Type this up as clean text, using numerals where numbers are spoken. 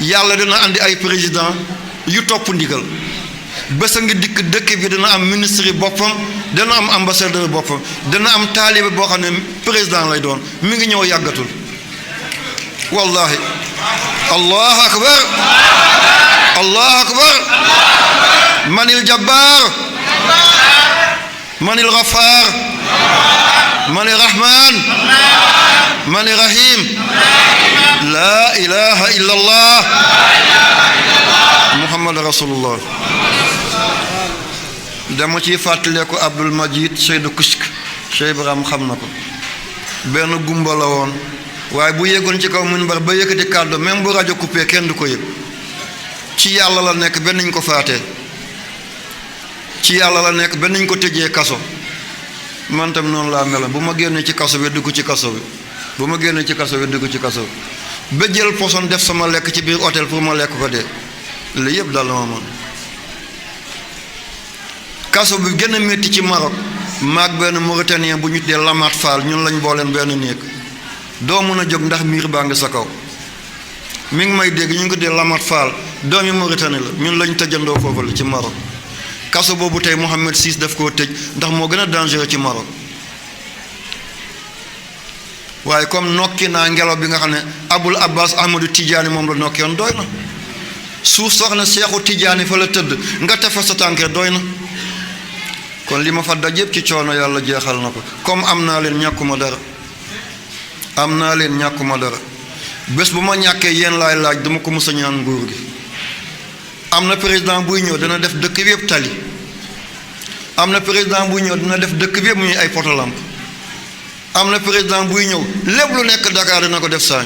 yàlla dina andi ay président yu topp ndigal bés a ngi dikk dëkk bi dina am ministre yi boppam dana am ambassadeur boppam dana am taalibe boo xam ne président lay doon mi ngi ñëw yàggatul wallahi allahu akbar allahu akbar manil jabbar manil ghaffar manil rahman manil rahim la ilaha illa allah muhammad rasulullah dama ciy fàttaleeku Abdul Majid Seydou Kusk Cheikh Ibrahim xam na ko benn gumba la woon waaye bu yéegoon ci kaw minbar ba yëkkati kàddu même bu rajo coupé kenn du ko yëg ci yàlla la nekk benn ñu ko faatee ci yàlla la nekk benn ñu ko tëjee kaso man tam noonu laa mel bu ma génnee ci kaso bi dugg ci kaso bi bu ma génnee ci kaso bi dugg ci kaso bi ba jël poson def sama lekk ci biir hôtel pour ma lekk ko dee li yëpp dal ma man kaso bi gën a métti ci Maroc maag benn Mauritanien bu ñu dee Lamat Fall ñun lañ booleen benn néeg doo mën a jóg ndax miir baa ngi sa kaw mi ngi may dégg ñu ngi ko dee Lamat Fall doomi Mauritanie la ñun lañ tëjandoo foofu la ci Maroc kaso boobu tey Mohamed VI daf koo tëj ndax moo gën a dangereux ci Maroc waaye comme nokki naa ngelaw bi nga xam ne Abul Abbas Ahmadou Tidiane moom la nokki yoon doy na suuf soo xam ne Seexu Tidiane fa la tëdd nga tef fa sa tànkee doy na kon li ma fa daj yëpp ci coono yàlla jeexal na ko comme am naa leen ñàkkuma dara am naa leen ñàkkuma dara bés bu ma ñàkkee yéen laay laaj dama ko mës a ñaan nguur gi am na président buy ñëw dana def dëkk bi yëpp tali am na président buy ñëw dina def dëkk bi yëpp muy ay poto lampe am na président buy ñëw lépp lu nekk Dakar dina ko def saañ